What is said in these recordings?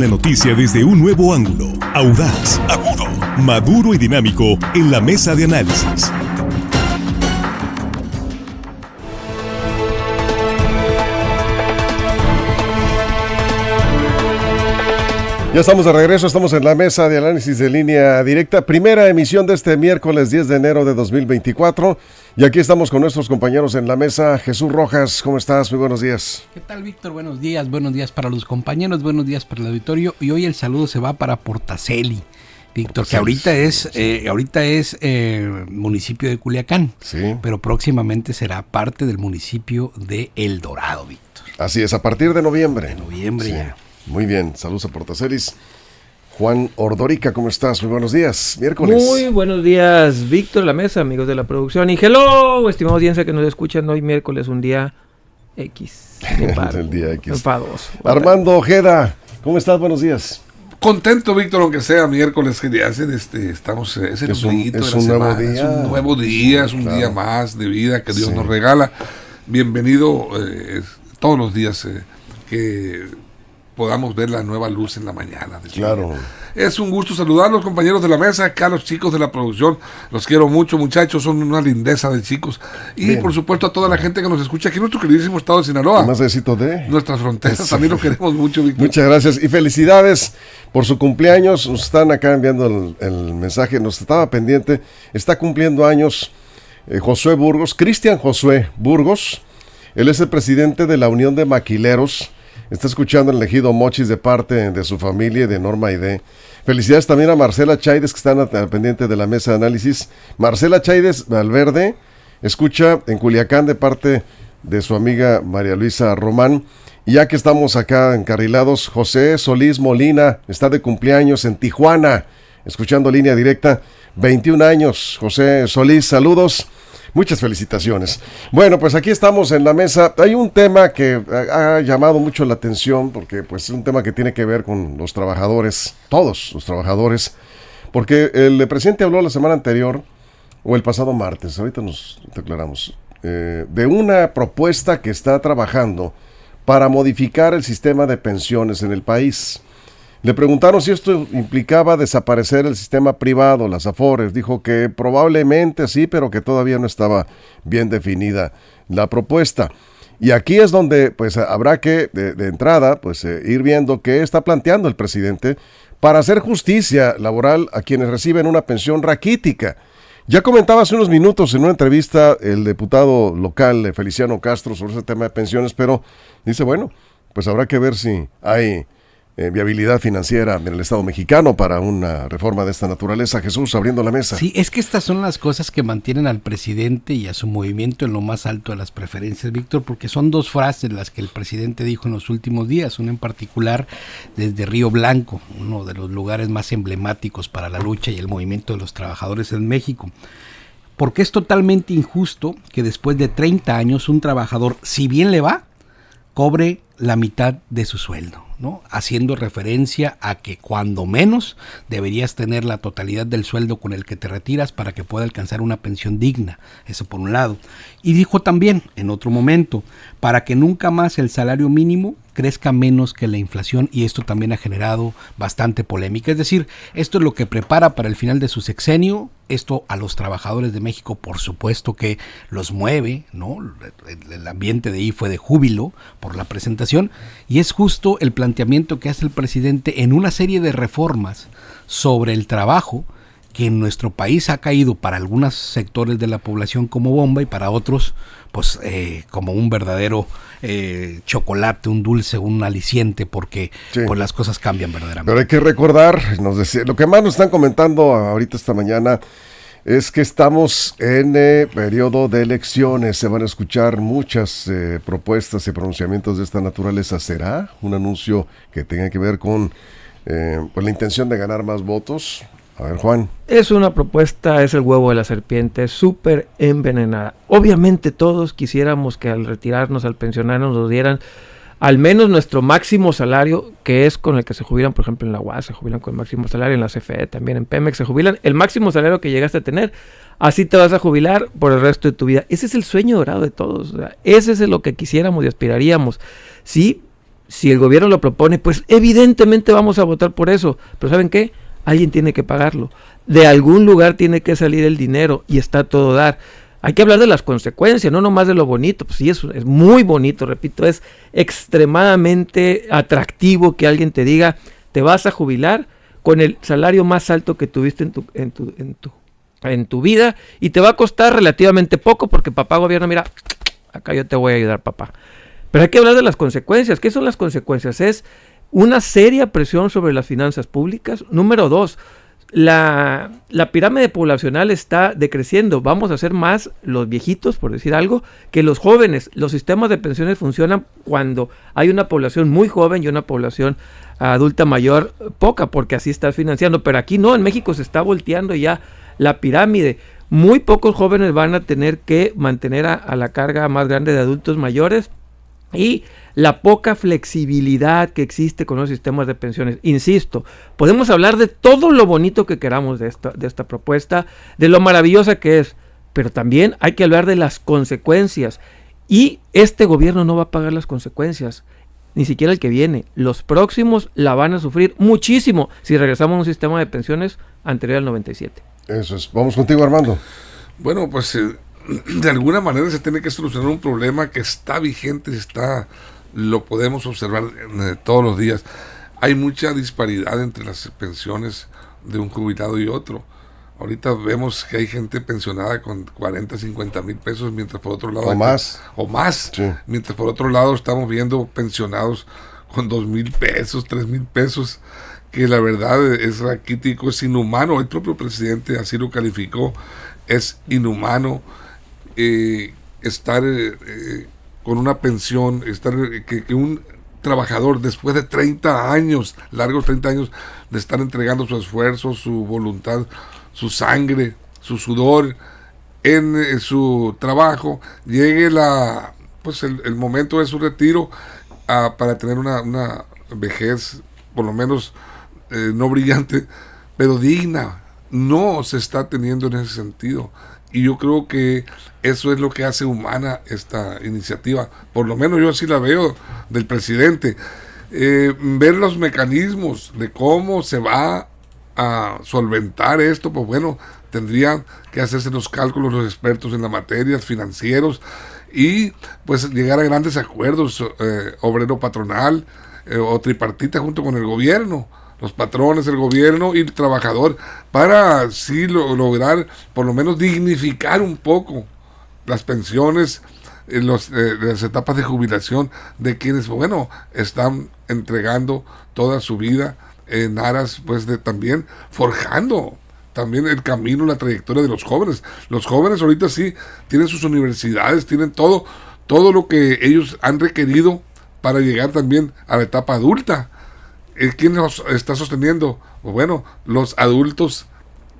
La noticia desde un nuevo ángulo, audaz, agudo, maduro y dinámico en la mesa de análisis. Ya estamos de regreso, estamos en la mesa de análisis de Línea Directa, primera emisión de este miércoles 10 de enero de 2024, y aquí estamos con nuestros compañeros en la mesa. Jesús Rojas, ¿cómo estás? Muy buenos días. ¿Qué tal, Víctor? Buenos días para los compañeros, buenos días para el auditorio, y hoy el saludo se va para Portaceli, Víctor, que ahorita es municipio de Culiacán, sí, pero próximamente será parte del municipio de El Dorado, Víctor. Así es, a partir de noviembre. Sí. Ya. Muy bien, saludos a Portacelis. Juan Ordorica, ¿cómo estás? Muy buenos días, miércoles. Muy buenos días, Víctor, la mesa, amigos de la producción. Y hello, estimada audiencia que nos escuchan hoy miércoles, un día X. El día X. Enfados. Armando Ojeda, ¿cómo estás? Buenos días. Contento, Víctor, aunque sea miércoles, que ya estamos, es el ombliguito de la semana. Día. Es un nuevo día, es un día más de vida que Dios nos regala. Bienvenido todos los días que podamos ver la nueva luz en la mañana. Claro. Es un gusto saludarlos, compañeros de la mesa, acá los chicos de la producción. Los quiero mucho, muchachos, son una lindeza de chicos. Y bien, por supuesto a toda la gente que nos escucha aquí en nuestro queridísimo estado de Sinaloa. Más éxito de nuestras fronteras, también lo queremos mucho, Víctor. Muchas gracias y felicidades por su cumpleaños. Nos están acá enviando el mensaje, nos estaba pendiente. Está cumpliendo años Josué Burgos, Cristian Josué Burgos. Él es el presidente de la Unión de Maquileros. Está escuchando el ejido Mochis de parte de su familia y de Norma Aide. Felicidades también a Marcela Chaides, que están al pendiente de la mesa de análisis. Marcela Chaides Valverde escucha en Culiacán de parte de su amiga María Luisa Román. Y ya que estamos acá encarrilados, José Solís Molina está de cumpleaños en Tijuana, escuchando Línea Directa, 21 años. José Solís, saludos. Muchas felicitaciones. Bueno, pues aquí estamos en la mesa. Hay un tema que ha llamado mucho la atención porque pues es un tema que tiene que ver con los trabajadores, todos los trabajadores, porque el presidente habló la semana anterior o el pasado martes, ahorita nos declaramos, de una propuesta que está trabajando para modificar el sistema de pensiones en el país. Le preguntaron si esto implicaba desaparecer el sistema privado, las AFORES. Dijo que probablemente sí, pero que todavía no estaba bien definida la propuesta. Y aquí es donde pues habrá que, de entrada, pues ir viendo qué está planteando el presidente para hacer justicia laboral a quienes reciben una pensión raquítica. Ya comentaba hace unos minutos en una entrevista el diputado local, Feliciano Castro, sobre ese tema de pensiones, pero dice, bueno, pues habrá que ver si hay viabilidad financiera en el Estado mexicano para una reforma de esta naturaleza. Jesús, abriendo la mesa. Sí, es que estas son las cosas que mantienen al presidente y a su movimiento en lo más alto de las preferencias, Víctor, porque son dos frases las que el presidente dijo en los últimos días, una en particular desde Río Blanco, uno de los lugares más emblemáticos para la lucha y el movimiento de los trabajadores en México. Porque es totalmente injusto que después de 30 años un trabajador, si bien le va, cobre la mitad de su sueldo, ¿no? Haciendo referencia a que cuando menos deberías tener la totalidad del sueldo con el que te retiras para que pueda alcanzar una pensión digna, eso por un lado. Y dijo también en otro momento, para que nunca más el salario mínimo crezca menos que la inflación, y esto también ha generado bastante polémica. Es decir, esto es lo que prepara para el final de su sexenio. Esto a los trabajadores de México, por supuesto que los mueve, ¿no? El ambiente de ahí fue de júbilo por la presentación, y es justo el planteamiento que hace el presidente en una serie de reformas sobre el trabajo que en nuestro país ha caído para algunos sectores de la población como bomba y para otros pues como un verdadero chocolate, un dulce, un aliciente, porque sí, pues las cosas cambian verdaderamente. Pero hay que recordar, lo que más nos están comentando ahorita esta mañana es que estamos en periodo de elecciones. Se van a escuchar muchas propuestas y pronunciamientos de esta naturaleza. ¿Será un anuncio que tenga que ver con pues la intención de ganar más votos? A ver, Juan. Es una propuesta, es el huevo de la serpiente, súper envenenada. Obviamente todos quisiéramos que al retirarnos, al pensionarnos, nos dieran al menos nuestro máximo salario, que es con el que se jubilan, por ejemplo, en la UAS, se jubilan con el máximo salario, en la CFE, también en Pemex, se jubilan el máximo salario que llegaste a tener. Así te vas a jubilar por el resto de tu vida. Ese es el sueño dorado de todos. O sea, ese es lo que quisiéramos y aspiraríamos. Sí, Si el gobierno lo propone, pues evidentemente vamos a votar por eso. Pero ¿saben qué? Alguien tiene que pagarlo. De algún lugar tiene que salir el dinero y está todo dar. Hay que hablar de las consecuencias, no nomás de lo bonito. Pues sí, eso es muy bonito, repito, es extremadamente atractivo que alguien te diga, te vas a jubilar con el salario más alto que tuviste en tu vida y te va a costar relativamente poco porque papá gobierno, mira, acá yo te voy a ayudar, papá. Pero hay que hablar de las consecuencias. ¿Qué son las consecuencias? Es una seria presión sobre las finanzas públicas. Número 2, la pirámide poblacional está decreciendo. Vamos a ser más los viejitos, por decir algo, que los jóvenes. Los sistemas de pensiones funcionan cuando hay una población muy joven y una población adulta mayor poca, porque así está financiando. Pero aquí no, en México se está volteando ya la pirámide. Muy pocos jóvenes van a tener que mantener a la carga más grande de adultos mayores. Y la poca flexibilidad que existe con los sistemas de pensiones. Insisto, podemos hablar de todo lo bonito que queramos de esta propuesta, de lo maravillosa que es, pero también hay que hablar de las consecuencias. Y este gobierno no va a pagar las consecuencias, ni siquiera el que viene. Los próximos la van a sufrir muchísimo si regresamos a un sistema de pensiones anterior al 97. Eso es. Vamos contigo, Armando. Bueno, pues de alguna manera se tiene que solucionar un problema que está vigente, lo podemos observar todos los días. Hay mucha disparidad entre las pensiones de un jubilado y otro. Ahorita vemos que hay gente pensionada con 40, 50 mil pesos, mientras por otro lado... O más. Sí. Mientras por otro lado estamos viendo pensionados con 2,000 pesos, 3,000 pesos, que la verdad es raquítico, es inhumano. El propio presidente así lo calificó, es inhumano. Estar con una pensión, que un trabajador después de 30 años, largos 30 años, de estar entregando su esfuerzo, su voluntad, su sangre, su sudor en su trabajo, llegue el momento de su retiro para tener una vejez, por lo menos no brillante, pero digna. No se está teniendo en ese sentido. Y yo creo que eso es lo que hace humana esta iniciativa. Por lo menos yo así la veo del presidente. Ver los mecanismos de cómo se va a solventar esto, pues bueno, tendrían que hacerse los cálculos los expertos en la materia, financieros, y pues llegar a grandes acuerdos, obrero-patronal o tripartita junto con el gobierno. Los patrones, el gobierno y el trabajador, para así lograr por lo menos dignificar un poco las pensiones, las etapas de jubilación de quienes, bueno, están entregando toda su vida en aras, pues, de también forjando también el camino, la trayectoria de los jóvenes. Los jóvenes ahorita sí tienen sus universidades, tienen todo lo que ellos han requerido para llegar también a la etapa adulta. ¿Quién los está sosteniendo? Pues bueno, los adultos,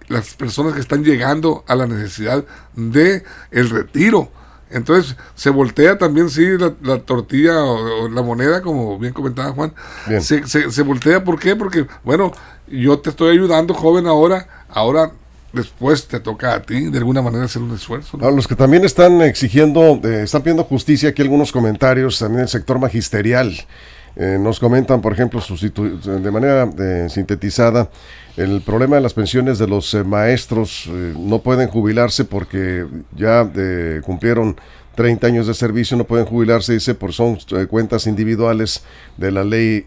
las personas que están llegando a la necesidad de el retiro. Entonces se voltea también, sí, la tortilla o la moneda, como bien comentaba Juan. Bien. Se voltea, ¿por qué? Porque, bueno, yo te estoy ayudando, joven, ahora después te toca a ti, de alguna manera, hacer un esfuerzo, ¿no? Los que también están exigiendo, están pidiendo justicia, aquí algunos comentarios, también el sector magisterial. Nos comentan, por ejemplo, de manera sintetizada, el problema de las pensiones de los maestros. No pueden jubilarse porque ya cumplieron 30 años de servicio, no pueden jubilarse, dice, por son cuentas individuales de la ley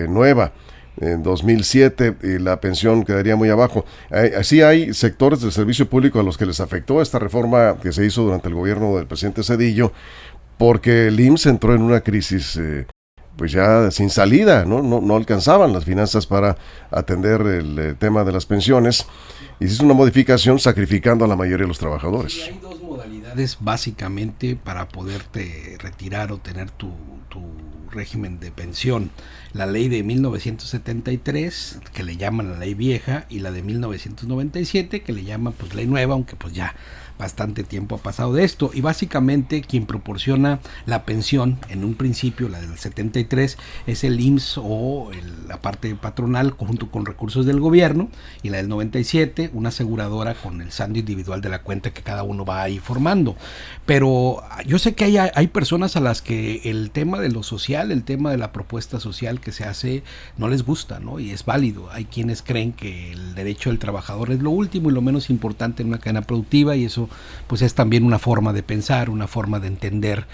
nueva en 2007, y la pensión quedaría muy abajo. Así hay sectores del servicio público a los que les afectó esta reforma que se hizo durante el gobierno del presidente Zedillo, porque el IMSS entró en una crisis pues ya sin salida, no alcanzaban las finanzas para atender el tema de las pensiones, y se hizo una modificación sacrificando a la mayoría de los trabajadores. Y hay dos modalidades básicamente para poderte retirar o tener tu régimen de pensión. la ley de 1973, que le llaman la ley vieja, y la de 1997, que le llaman pues ley nueva, aunque pues ya bastante tiempo ha pasado de esto, y básicamente quien proporciona la pensión en un principio, la del 73, es el IMSS o la parte patronal junto con recursos del gobierno, y la del 97 una aseguradora con el saldo individual de la cuenta que cada uno va ahí formando. Pero yo sé que hay personas a las que el tema de lo social, el tema de la propuesta social que se hace no les gusta, ¿no? Y es válido. Hay quienes creen que el derecho del trabajador es lo último y lo menos importante en una cadena productiva, y eso pues es también una forma de pensar, una forma de entender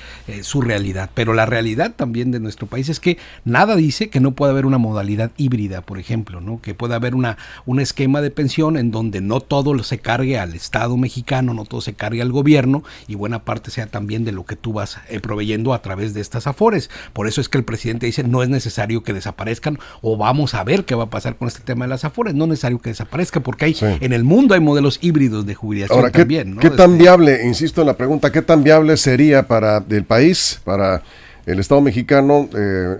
su realidad. Pero la realidad también de nuestro país es que nada dice que no pueda haber una modalidad híbrida, por ejemplo, ¿no? Que pueda haber un esquema de pensión en donde no todo se cargue al Estado mexicano, no todo se cargue al gobierno, y buena parte sea también de lo que tú vas proveyendo a través de estas afores. Por eso es que el presidente dice no es necesario que desaparezcan, o vamos a ver qué va a pasar con este tema de las afores. No es necesario que desaparezca, porque hay en el mundo hay modelos híbridos de jubilación. Ahora, también, ¿no? ¿Qué tan viable, insisto en la pregunta, qué tan viable sería para el país, para el Estado mexicano,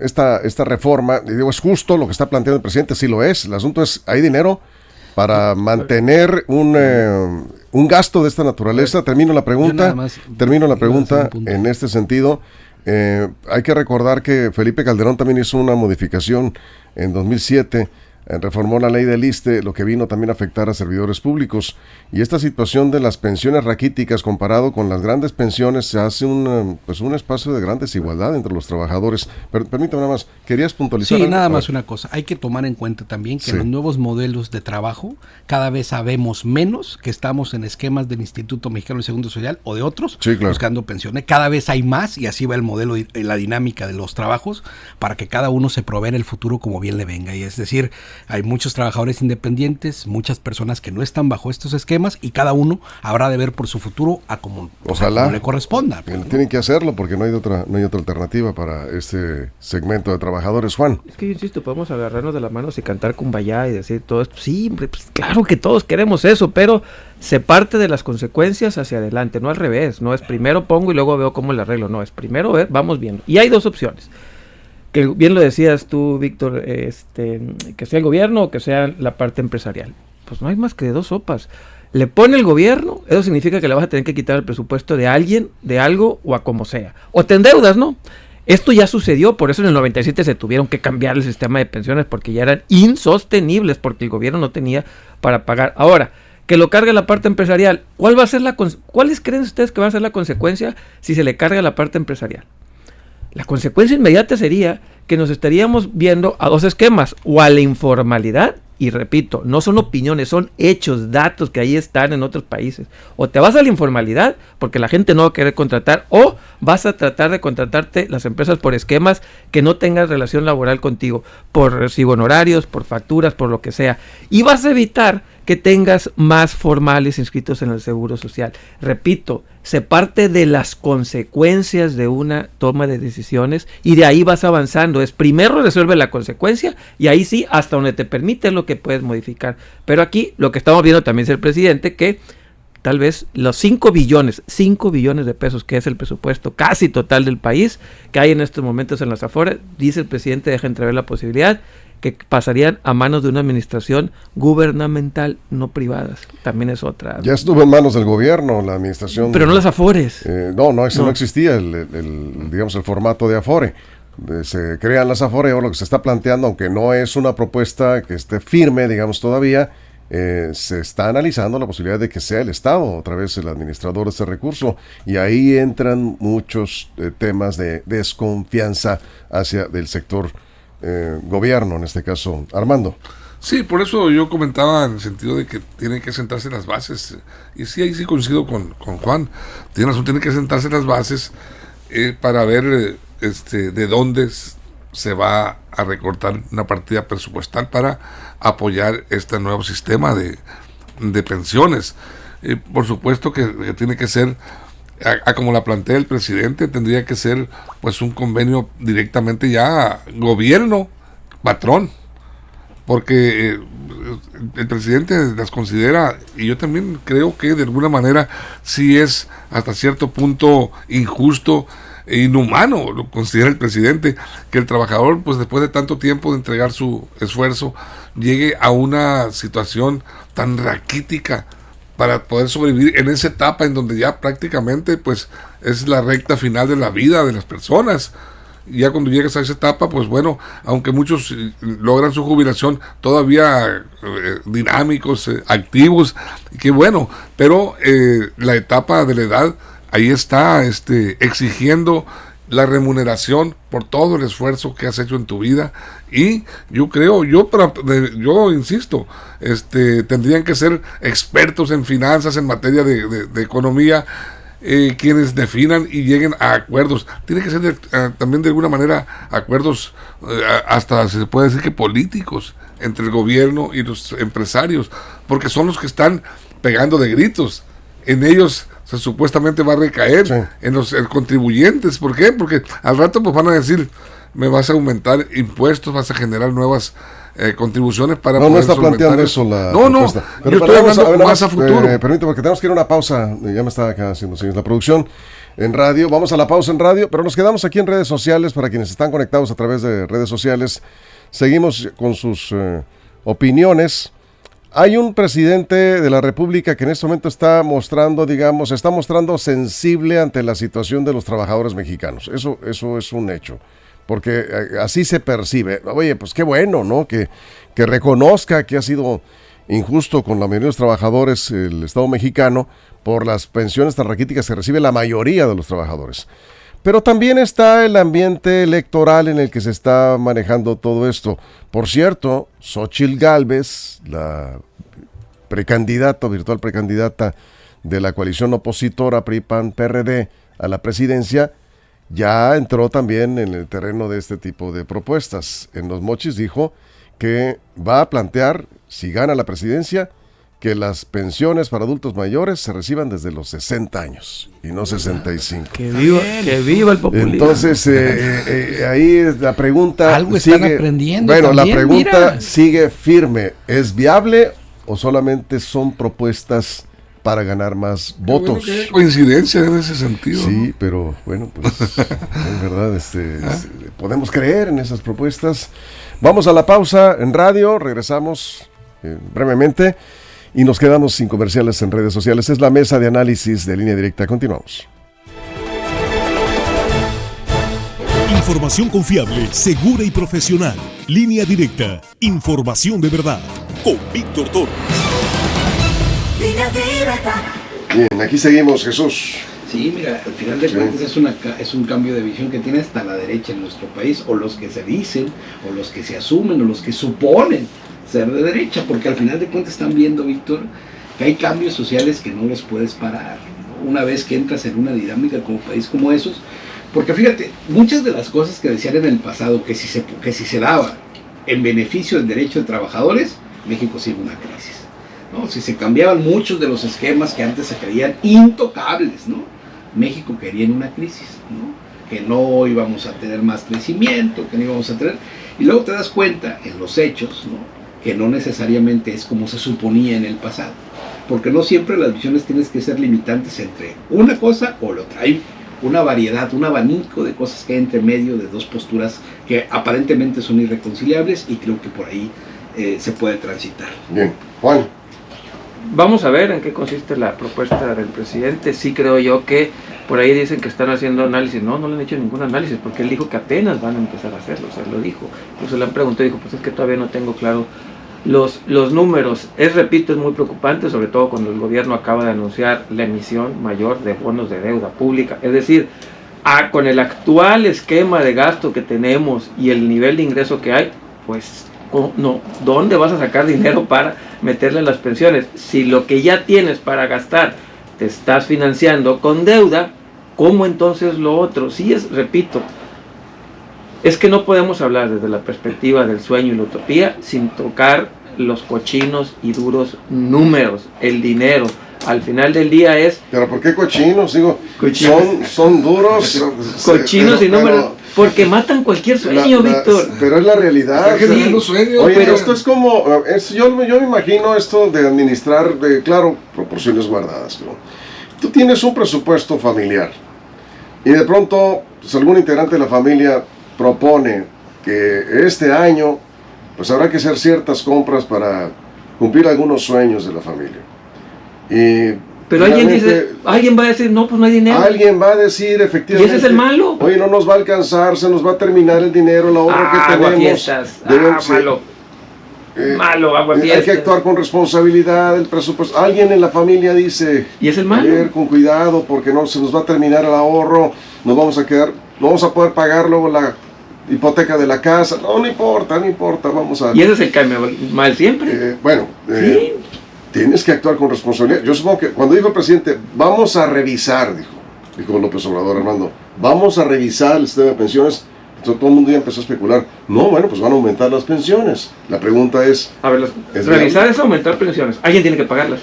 esta reforma? Y digo, ¿es justo lo que está planteando el presidente? Sí lo es. El asunto es, ¿hay dinero para mantener un gasto de esta naturaleza? Termino la pregunta en este sentido. Hay que recordar que Felipe Calderón también hizo una modificación en 2007, reformó la ley del ISSSTE, lo que vino también a afectar a servidores públicos, y esta situación de las pensiones raquíticas comparado con las grandes pensiones se hace un espacio de gran desigualdad entre los trabajadores. Pero permítame nada más, ¿querías puntualizar? Sí, nada más una cosa, hay que tomar en cuenta también que los nuevos modelos de trabajo, cada vez sabemos menos que estamos en esquemas del Instituto Mexicano del Seguro Social o de otros, buscando pensiones. Cada vez hay más, y así va el modelo y la dinámica de los trabajos, para que cada uno se provea en el futuro como bien le venga. Y es decir, hay muchos trabajadores independientes, muchas personas que no están bajo estos esquemas, y cada uno habrá de ver por su futuro a como le corresponda. Pues, ¿no? Tienen que hacerlo porque no hay otra alternativa para este segmento de trabajadores, Juan. Es que yo insisto, podemos agarrarnos de las manos y cantar Kumbaya y decir todo esto. Sí, pues claro que todos queremos eso, pero se parte de las consecuencias hacia adelante, no al revés. No es primero pongo y luego veo cómo le arreglo. No, es primero ver, vamos viendo. Y hay dos opciones. Que bien lo decías tú, Víctor, que sea el gobierno o que sea la parte empresarial. Pues no hay más que de dos sopas. Le pone el gobierno, eso significa que le vas a tener que quitar el presupuesto de alguien, de algo o a como sea. O te endeudas, ¿no? Esto ya sucedió, por eso en el 97 se tuvieron que cambiar el sistema de pensiones, porque ya eran insostenibles, porque el gobierno no tenía para pagar. Ahora, que lo cargue la parte empresarial, ¿cuáles creen ustedes que va a ser la consecuencia si se le carga la parte empresarial? La consecuencia inmediata sería que nos estaríamos viendo a dos esquemas, o a la informalidad, y repito, no son opiniones, son hechos, datos que ahí están en otros países. O te vas a la informalidad, porque la gente no va a querer contratar, o vas a tratar de contratarte las empresas por esquemas que no tengan relación laboral contigo, por recibo honorarios, por facturas, por lo que sea. Y vas a evitar que tengas más formales inscritos en el Seguro Social. Repito, se parte de las consecuencias de una toma de decisiones y de ahí vas avanzando. Es primero resuelve la consecuencia y ahí sí, hasta donde te permite es lo que puedes modificar. Pero aquí lo que estamos viendo también es el presidente que tal vez los 5 billones de pesos, que es el presupuesto casi total del país, que hay en estos momentos en las Afores, dice el presidente, deja entrever la posibilidad que pasarían a manos de una administración gubernamental, no privadas. También es otra. Ya estuvo en manos del gobierno, la administración. Pero no las Afores. No existía digamos el formato de Afore. Se crean las Afore, o lo que se está planteando, aunque no es una propuesta que esté firme, digamos, todavía, se está analizando la posibilidad de que sea el Estado, otra vez el administrador de ese recurso, y ahí entran muchos temas de desconfianza hacia del sector gobierno, en este caso. Armando. Sí, por eso yo comentaba en el sentido de que tienen que sentarse las bases, y sí, ahí sí coincido con Juan, tienen que sentarse las bases para ver de dónde se va a recortar una partida presupuestal para apoyar este nuevo sistema de pensiones. Por supuesto que tiene que ser, como la plantea el presidente, tendría que ser pues un convenio directamente ya gobierno, patrón, porque el presidente las considera, y yo también creo que de alguna manera sí es hasta cierto punto injusto inhumano, lo considera el presidente, que el trabajador, pues después de tanto tiempo de entregar su esfuerzo, llegue a una situación tan raquítica para poder sobrevivir en esa etapa en donde ya prácticamente pues es la recta final de la vida de las personas. Ya cuando llegas a esa etapa, pues bueno, aunque muchos logran su jubilación todavía dinámicos, activos, qué bueno, pero la etapa de la edad, ahí está exigiendo la remuneración por todo el esfuerzo que has hecho en tu vida. Y yo creo, yo insisto, tendrían que ser expertos en finanzas, en materia de economía, quienes definan y lleguen a acuerdos. Tiene que ser también de alguna manera acuerdos, hasta se puede decir que políticos, entre el gobierno y los empresarios, porque son los que están pegando de gritos. En ellos supuestamente va a recaer, sí, en los contribuyentes. ¿Por qué? Porque al rato pues van a decir, me vas a aumentar impuestos, vas a generar nuevas contribuciones para poder está planteando eso la propuesta. Yo estoy hablando más a futuro. Permítame, porque tenemos que ir a una pausa, ya me está acá haciendo señas la producción en radio, vamos a la pausa en radio, pero nos quedamos aquí en redes sociales, para quienes están conectados a través de redes sociales, seguimos con sus opiniones. Hay un presidente de la República que en este momento está mostrando sensible ante la situación de los trabajadores mexicanos, eso es un hecho, porque así se percibe. Oye, pues qué bueno, ¿no? Que reconozca que ha sido injusto con la mayoría de los trabajadores el Estado mexicano por las pensiones tan raquíticas que recibe la mayoría de los trabajadores. Pero también está el ambiente electoral en el que se está manejando todo esto. Por cierto, Xóchitl Gálvez, la virtual precandidata de la coalición opositora PRI-PAN-PRD a la presidencia, ya entró también en el terreno de este tipo de propuestas. En Los Mochis dijo que va a plantear, si gana la presidencia, que las pensiones para adultos mayores se reciban desde los 60 años y no 65. Que viva el populismo. Entonces, ahí la pregunta algo sigue, están aprendiendo. Bueno, también, la pregunta mira, sigue firme. ¿Es viable o solamente son propuestas para ganar más votos? Bueno, coincidencia en ese sentido. Sí, ¿no? pero bueno, pues en verdad podemos creer en esas propuestas. Vamos a la pausa en radio, regresamos brevemente y nos quedamos sin comerciales en redes sociales. Es la mesa de análisis de Línea Directa. Continuamos. Información confiable, segura y profesional. Línea Directa. Información de verdad. Con Víctor Torres. Bien, aquí seguimos, Jesús. sí, mira, al final de cuentas es un cambio de visión que tiene hasta la derecha en nuestro país, o los que se dicen, o los que se asumen, o los que suponen ser de derecha, porque al final de cuentas están viendo, Víctor, que hay cambios sociales que no los puedes parar, ¿no? Una vez que entras en una dinámica como país como esos, porque fíjate, muchas de las cosas que decían en el pasado, que si se daba en beneficio del derecho de trabajadores, México sigue una crisis, ¿no? Si se cambiaban muchos de los esquemas que antes se creían intocables, ¿no? México quería en una crisis, ¿no? Que no íbamos a tener más crecimiento, que no íbamos a tener... Y luego te das cuenta, en los hechos, ¿no?, que no necesariamente es como se suponía en el pasado. Porque no siempre las visiones tienes que ser limitantes entre una cosa o la otra. Hay una variedad, un abanico de cosas que hay entre medio de dos posturas que aparentemente son irreconciliables, y creo que por ahí se puede transitar. Bien, Juan. Vamos a ver en qué consiste la propuesta del presidente. Sí creo yo que por ahí dicen que están haciendo análisis. No le han hecho ningún análisis, porque él dijo que apenas van a empezar a hacerlo. O sea, lo dijo. Incluso le han preguntado y dijo, pues es que todavía no tengo claro los números. Repito, es muy preocupante, sobre todo cuando el gobierno acaba de anunciar la emisión mayor de bonos de deuda pública. Es decir, con el actual esquema de gasto que tenemos y el nivel de ingreso que hay, pues no, ¿dónde vas a sacar dinero para meterle a las pensiones? Si lo que ya tienes para gastar te estás financiando con deuda, ¿cómo entonces lo otro? Sí, repito, es que no podemos hablar desde la perspectiva del sueño y la utopía sin tocar los cochinos y duros números, el dinero. Al final del día es... ¿Pero por qué cochinos? Digo, son duros. Cochinos y números, porque matan cualquier sueño, Víctor. Pero es la realidad. Sí. Sueños, oye, pero esto es como... yo me imagino esto de administrar, claro, proporciones guardadas, ¿no? Tú tienes un presupuesto familiar y de pronto pues algún integrante de la familia propone que este año pues habrá que hacer ciertas compras para cumplir algunos sueños de la familia. Pero alguien va a decir, no, pues no hay dinero. Alguien va a decir, efectivamente. ¿Y ese es el malo? Oye, no nos va a alcanzar, se nos va a terminar el dinero, el ahorro que tenemos. Aguafiestas. Malo. Malo, aguafiestas. Hay que actuar con responsabilidad, el presupuesto. Alguien en la familia dice, ¿y es el malo? A ver, con cuidado, porque no se nos va a terminar el ahorro, nos vamos a quedar, no vamos a poder pagar luego la hipoteca de la casa. No importa, vamos a... ¿Y ese es el que me mal siempre? ¿Sí? Tienes que actuar con responsabilidad. Yo supongo que cuando dijo el presidente, vamos a revisar, dijo López Obrador, Armando, vamos a revisar el sistema de pensiones, entonces todo el mundo ya empezó a especular. No, bueno, pues van a aumentar las pensiones. La pregunta es... A ver, revisar es aumentar pensiones. Alguien tiene que pagarlas.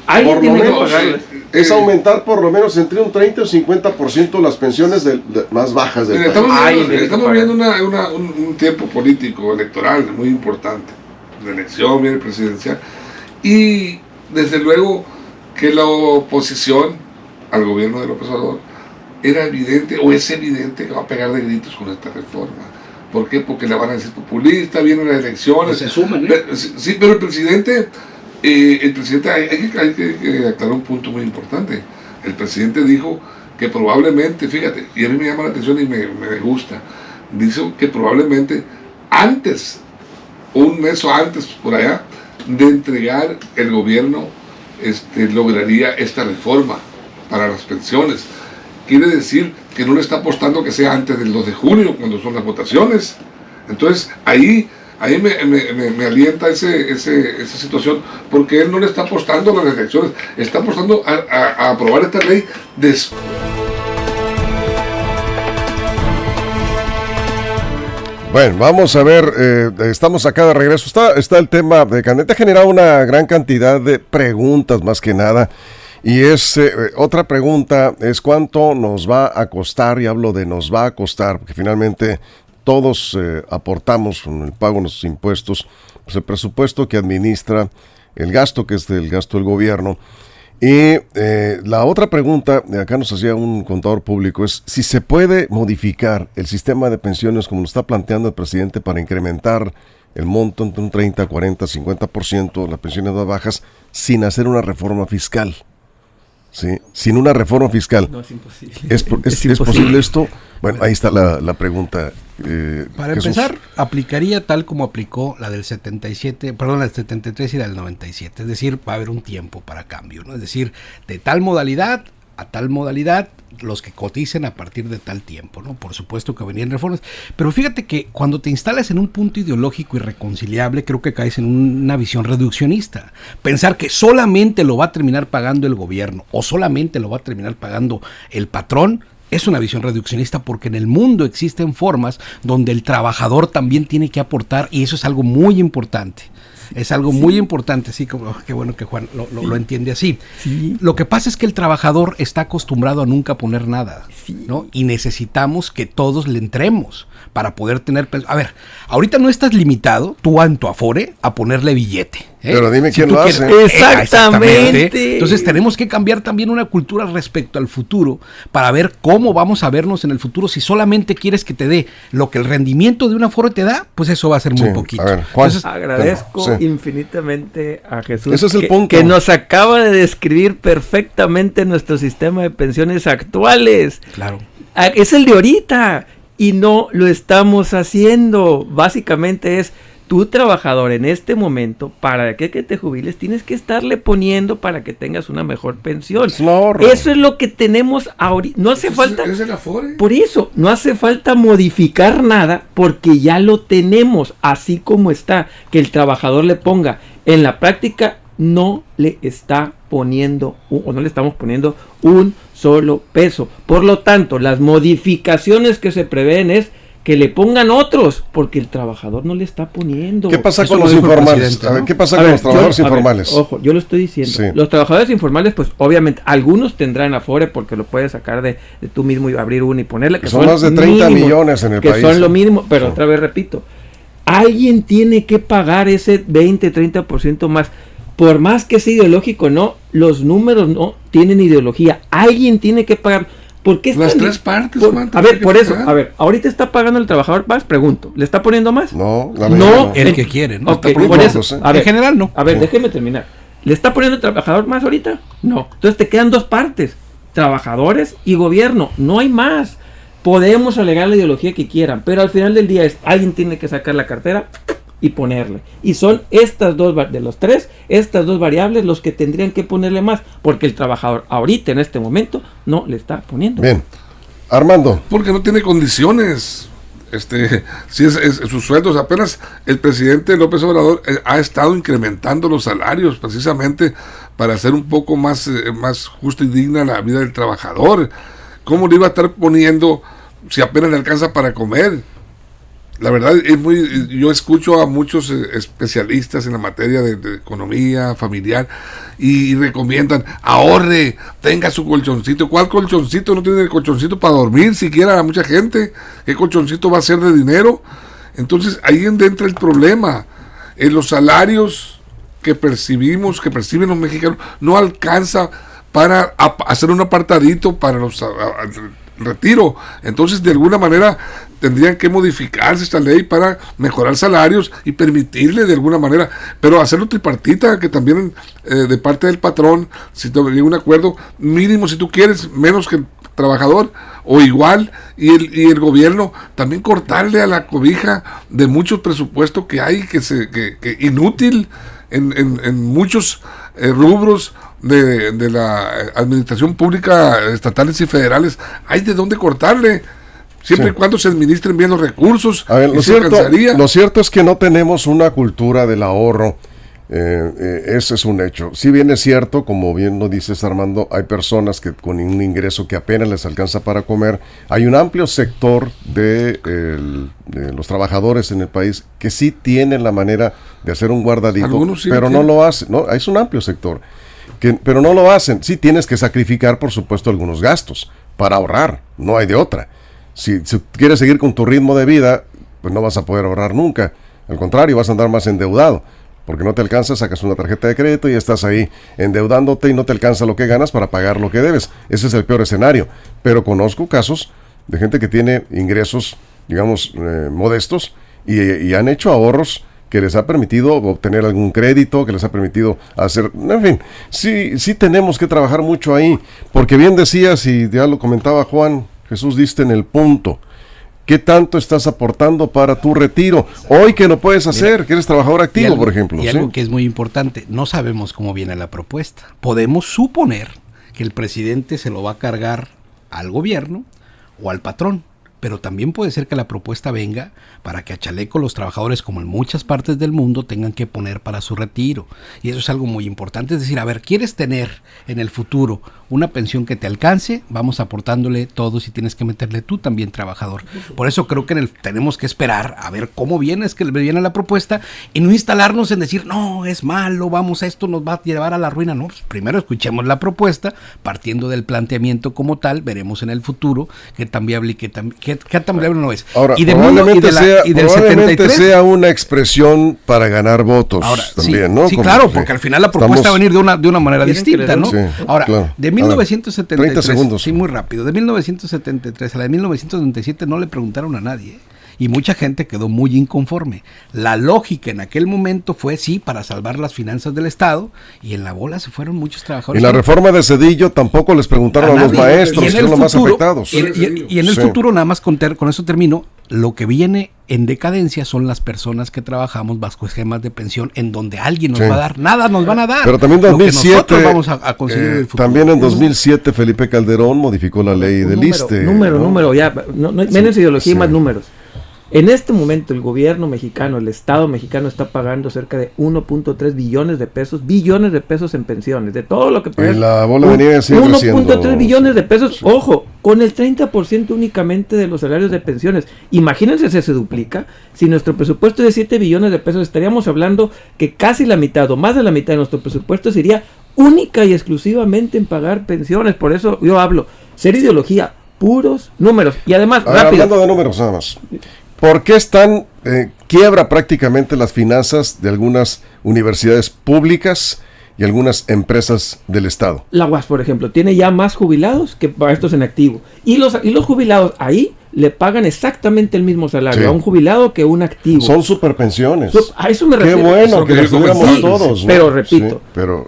Alguien tiene que pagarlas. Es aumentar por lo menos entre un 30 o 50% las pensiones más bajas del país. Estamos viendo un tiempo político, electoral, muy importante. La elección, viene presidencial. Y desde luego que la oposición al gobierno de López Obrador era evidente, o es evidente, que va a pegar de gritos con esta reforma. ¿Por qué? Porque la van a decir populista, vienen las elecciones. Se suman, Sí, pero el presidente hay que aclarar un punto muy importante. El presidente dijo que probablemente, fíjate, y a mí me llama la atención y me gusta, dice que probablemente un mes o antes, por allá, de entregar el gobierno lograría esta reforma para las pensiones. Quiere decir que no le está apostando que sea antes del 2 de junio, cuando son las votaciones. Entonces, ahí me alienta esa situación, porque él no le está apostando a las elecciones, está apostando a aprobar esta ley después. Bueno, vamos a ver, estamos acá de regreso. Está el tema de Candente, ha generado una gran cantidad de preguntas más que nada. Y otra pregunta es cuánto nos va a costar, y hablo de nos va a costar, porque finalmente todos aportamos con el pago de nuestros impuestos, pues el presupuesto que administra el gasto, que es el gasto del gobierno. Y la otra pregunta, acá nos hacía un contador público, es si se puede modificar el sistema de pensiones como lo está planteando el presidente para incrementar el monto entre un 30, 40, 50%, las pensiones más bajas, sin hacer una reforma fiscal. ¿Sí? Sin una reforma fiscal. No, es imposible. ¿Es posible esto? Bueno, ahí está la pregunta. Para Jesús. empezar, aplicaría tal como aplicó la del 77, perdón, la del 73 y la del 97. Es decir, va a haber un tiempo para cambio, ¿no? Es decir, de tal modalidad a tal modalidad, los que coticen a partir de tal tiempo, ¿no? Por supuesto que venían reformas, pero fíjate que cuando te instalas en un punto ideológico irreconciliable, creo que caes en una visión reduccionista. Pensar que solamente lo va a terminar pagando el gobierno o solamente lo va a terminar pagando el patrón, es una visión reduccionista, porque en el mundo existen formas donde el trabajador también tiene que aportar, y eso es algo muy importante. Es algo muy importante, así como qué bueno que Juan lo entiende así. Sí. Lo que pasa es que el trabajador está acostumbrado a nunca poner nada, ¿no? Y necesitamos que todos le entremos para poder tener... A ver, ahorita no estás limitado, tú en tu Afore, a ponerle billete. Pero dime quién lo hace. Exactamente. Entonces tenemos que cambiar también una cultura respecto al futuro para ver cómo vamos a vernos en el futuro. Si solamente quieres que te dé lo que el rendimiento de un Afore te da, pues eso va a ser muy poquito. A ver, Juan, entonces, agradezco infinitamente a Jesús ese es el punto. Que nos acaba de describir perfectamente nuestro sistema de pensiones actuales. Claro. Es el de ahorita y no lo estamos haciendo. Básicamente es tu trabajador en este momento, para que te jubiles, tienes que estarle poniendo para que tengas una mejor pensión. Es un ahorro. Eso es lo que tenemos ahorita. No hace falta. ¿Es el Afore? Por eso, no hace falta modificar nada, porque ya lo tenemos así como está. Que el trabajador le ponga. En la práctica no le está poniendo, o no le estamos poniendo un solo peso. Por lo tanto, las modificaciones que se prevén es que le pongan otros, porque el trabajador no le está poniendo. ¿Qué pasa Eso con lo los dijo el informales? presidente, A ver, ¿no? ¿qué pasa con los trabajadores informales? Ojo, yo lo estoy diciendo. Sí. Los trabajadores informales, pues obviamente, algunos tendrán Afore porque lo puedes sacar de tú mismo y abrir uno y ponerle. Que son más de 30 mínimos, millones en el que país. son lo mínimo, pero Sí. otra vez repito, alguien tiene que pagar ese 20-30% más. Por más que sea ideológico, no, los números no tienen ideología. Alguien tiene que pagar. ¿Por qué Las tres partes, a ver, por eso, a ver, ahorita está pagando el trabajador más, pregunto, ¿le está poniendo más? No, el que quiere, ¿no? Okay, Está por eso, ¿eh? a ver, en general no. A ver, déjeme terminar. ¿Le está poniendo el trabajador más ahorita? No. Entonces te quedan dos partes, trabajadores y gobierno, no hay más. Podemos alegar la ideología que quieran, pero al final del día alguien tiene que sacar la cartera y ponerle. Y son estas dos, de los tres, estas dos variables los que tendrían que ponerle más, porque el trabajador ahorita en este momento no le está poniendo. Bien. Armando. Porque no tiene condiciones. Si es sus sueldos, apenas el presidente López Obrador ha estado incrementando los salarios precisamente para hacer un poco más justa y digna la vida del trabajador. ¿Cómo le iba a estar poniendo si apenas le alcanza para comer? La verdad yo escucho a muchos especialistas en la materia de economía familiar y recomiendan, ahorre, tenga su colchoncito. ¿Cuál colchoncito? No tiene el colchoncito para dormir siquiera a mucha gente. ¿Qué colchoncito va a ser de dinero? Entonces ahí entra el problema. En los salarios que perciben los mexicanos no alcanza para hacer un apartadito para los retiro. Entonces de alguna manera tendrían que modificarse esta ley para mejorar salarios y permitirle de alguna manera, pero hacerlo tripartita, que también de parte del patrón, si te llega un acuerdo mínimo, si tú quieres, menos que el trabajador o igual, y el gobierno también cortarle a la cobija de mucho presupuesto que hay, que inútil en muchos rubros de la administración pública, estatales y federales. Hay de dónde cortarle, siempre y cuando se administren bien los recursos. A ver, lo cierto es que no tenemos una cultura del ahorro. Ese es un hecho. Si bien es cierto, como bien lo dices, Armando, hay personas que con un ingreso que apenas les alcanza para comer. Hay un amplio sector de los trabajadores en el país que sí tienen la manera de hacer un guardadito, sí, pero no lo hacen. No, es un amplio sector, pero no lo hacen. Sí tienes que sacrificar, por supuesto, algunos gastos para ahorrar, no hay de otra. Si quieres seguir con tu ritmo de vida, pues no vas a poder ahorrar nunca. Al contrario, vas a andar más endeudado, porque no te alcanza, sacas una tarjeta de crédito y estás ahí endeudándote y no te alcanza lo que ganas para pagar lo que debes. Ese es el peor escenario. Pero conozco casos de gente que tiene ingresos, digamos, modestos y han hecho ahorros que les ha permitido obtener algún crédito, que les ha permitido hacer... En fin, sí tenemos que trabajar mucho ahí, porque bien decías, y ya lo comentaba Juan Jesús, diste en el punto. ¿Qué tanto estás aportando para tu retiro? Hoy que no puedes hacer, que eres trabajador activo, por ejemplo. Y algo que es muy importante, no sabemos cómo viene la propuesta. Podemos suponer que el presidente se lo va a cargar al gobierno o al patrón, pero también puede ser que la propuesta venga para que a chaleco los trabajadores, como en muchas partes del mundo, tengan que poner para su retiro. Y eso es algo muy importante. Es decir, a ver, ¿quieres tener en el futuro una pensión que te alcance? Vamos aportándole todos y tienes que meterle tú también, trabajador. Por eso creo que tenemos que esperar a ver cómo viene la propuesta y no instalarnos en decir, no, es malo, esto nos va a llevar a la ruina. No, pues primero escuchemos la propuesta, partiendo del planteamiento como tal, veremos en el futuro qué tan viable y qué tan viable no es. Ahora, y probablemente del sea una expresión para ganar votos. Ahora, también, sí, ¿no? Sí, claro, porque al final la propuesta va a venir de una manera distinta, ¿no? Sí, ahora, claro. de 1973, 30 segundos. Sí, muy rápido, de 1973 a la de 1997 no le preguntaron a nadie, y mucha gente quedó muy inconforme. La lógica en aquel momento fue, sí, para salvar las finanzas del Estado, y en la bola se fueron muchos trabajadores. En la reforma de Cedillo tampoco les preguntaron a los maestros, que son los más afectados. Y en el futuro, nada más con eso termino, lo que viene en decadencia son las personas que trabajamos bajo esquemas de pensión en donde alguien nos va a dar, nada nos van a dar. Pero también en 2007, nosotros vamos a conseguir en el futuro. También en 2007 Felipe Calderón modificó la ley del ISSSTE. Número, ya, menos ideología y más números. En este momento el gobierno mexicano, el Estado mexicano está pagando cerca de 1.3 billones de pesos en pensiones, de todo lo que paga. La bola de nieve sigue 1.3 billones de pesos, sí. Ojo, con el 30% únicamente de los salarios de pensiones. Imagínense si se duplica, si nuestro presupuesto es de 7 billones de pesos, estaríamos hablando que casi la mitad o más de la mitad de nuestro presupuesto sería única y exclusivamente en pagar pensiones. Por eso yo hablo, ser ideología, puros números. Y además, rápido. Hablando de números nada más. ¿Por qué están quiebra prácticamente las finanzas de algunas universidades públicas y algunas empresas del Estado. La UAS, por ejemplo, tiene ya más jubilados que maestros en activo. Y los jubilados ahí le pagan exactamente el mismo salario a un jubilado que un activo. Son superpensiones. A eso me refiero. Qué bueno que las tuviéramos todos, ¿no? Pero repito,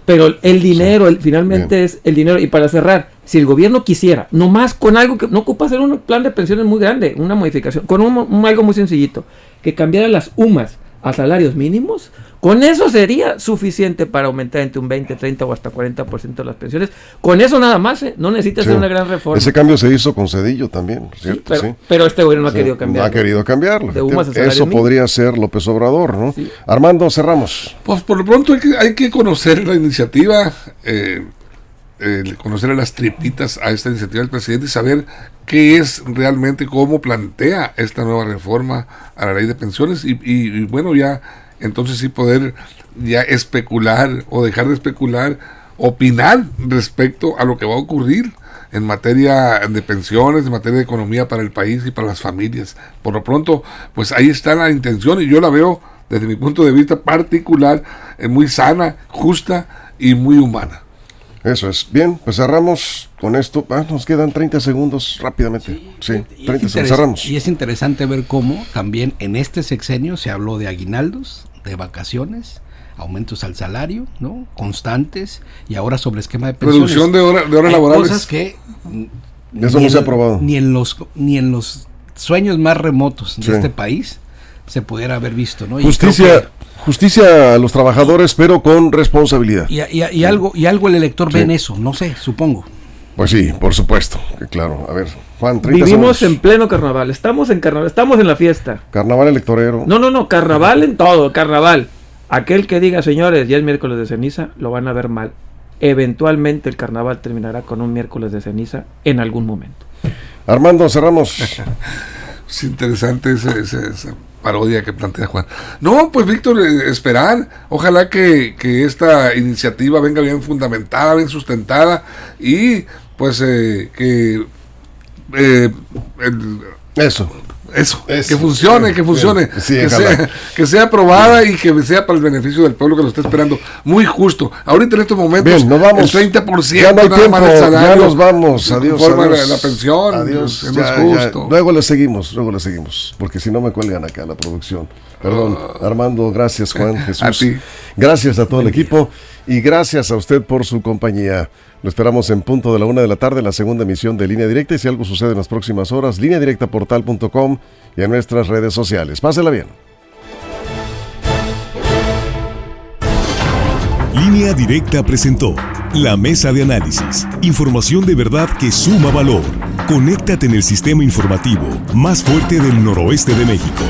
pero el dinero, finalmente bien. Es el dinero. Y para cerrar, si el gobierno quisiera, nomás con algo que no ocupa hacer un plan de pensiones muy grande, una modificación, con algo muy sencillito, que cambiara las UMAS a salarios mínimos, con eso sería suficiente para aumentar entre un 20, 30 o hasta 40% las pensiones. Con eso nada más, no necesita hacer una gran reforma. Ese cambio se hizo con Zedillo también, ¿cierto? Pero este gobierno no ha querido cambiarlo. No ha querido cambiarlo. Eso mínimo. podría ser López Obrador, ¿no? Sí. Armando, cerramos. Pues por lo pronto hay que conocer la iniciativa, conocer las tripitas a esta iniciativa del presidente y saber qué es realmente, cómo plantea esta nueva reforma a la ley de pensiones y bueno, ya entonces sí poder ya especular o dejar de especular, opinar respecto a lo que va a ocurrir en materia de pensiones, en materia de economía para el país y para las familias. Por lo pronto, pues ahí está la intención y yo la veo desde mi punto de vista particular, muy sana, justa y muy humana. Eso es. Bien, pues cerramos con esto. Nos quedan 30 segundos rápidamente. Sí, 30 segundos. Cerramos. Y es interesante ver cómo también en este sexenio se habló de aguinaldos, de vacaciones, aumentos al salario, ¿no? Constantes, y ahora sobre esquema de pensiones. Reducción de horas laborales. Cosas que eso no se ha aprobado. Ni en los sueños más remotos de este país se pudiera haber visto, ¿no? Justicia a los trabajadores, pero con responsabilidad. Y algo el elector ve en eso, no sé, supongo. Pues sí, por supuesto, claro. A ver, Juan, 30 Vivimos segundos. en pleno carnaval, estamos en carnaval, estamos en la fiesta. Carnaval electorero. No, carnaval en todo, carnaval. Aquel que diga, señores, ya es miércoles de ceniza, lo van a ver mal. Eventualmente el carnaval terminará con un miércoles de ceniza en algún momento. Armando, cerramos. Es interesante esa parodia que plantea Juan. No, pues Víctor, esperar. Ojalá que esta iniciativa venga bien fundamentada, bien sustentada y pues Eso, que funcione, sí, que sea aprobada y que sea para el beneficio del pueblo que lo está esperando. Muy justo. Ahorita en estos momentos, bien, nos vamos. El 30% ya no hay tiempo, más del salario, ya nos vamos. Adiós. La pensión. Adiós. No es justo. Luego le seguimos, porque si no me cuelgan acá la producción. Perdón, Armando, gracias Juan, Jesús. A ti. Gracias a todo el equipo y gracias a usted por su compañía. Lo esperamos en punto de la 1 p.m, la segunda emisión de Línea Directa, y si algo sucede en las próximas horas, lineadirectaportal.com y en nuestras redes sociales. Pásela bien. Línea Directa presentó la mesa de análisis. Información de verdad que suma valor. Conéctate en el sistema informativo más fuerte del noroeste de México.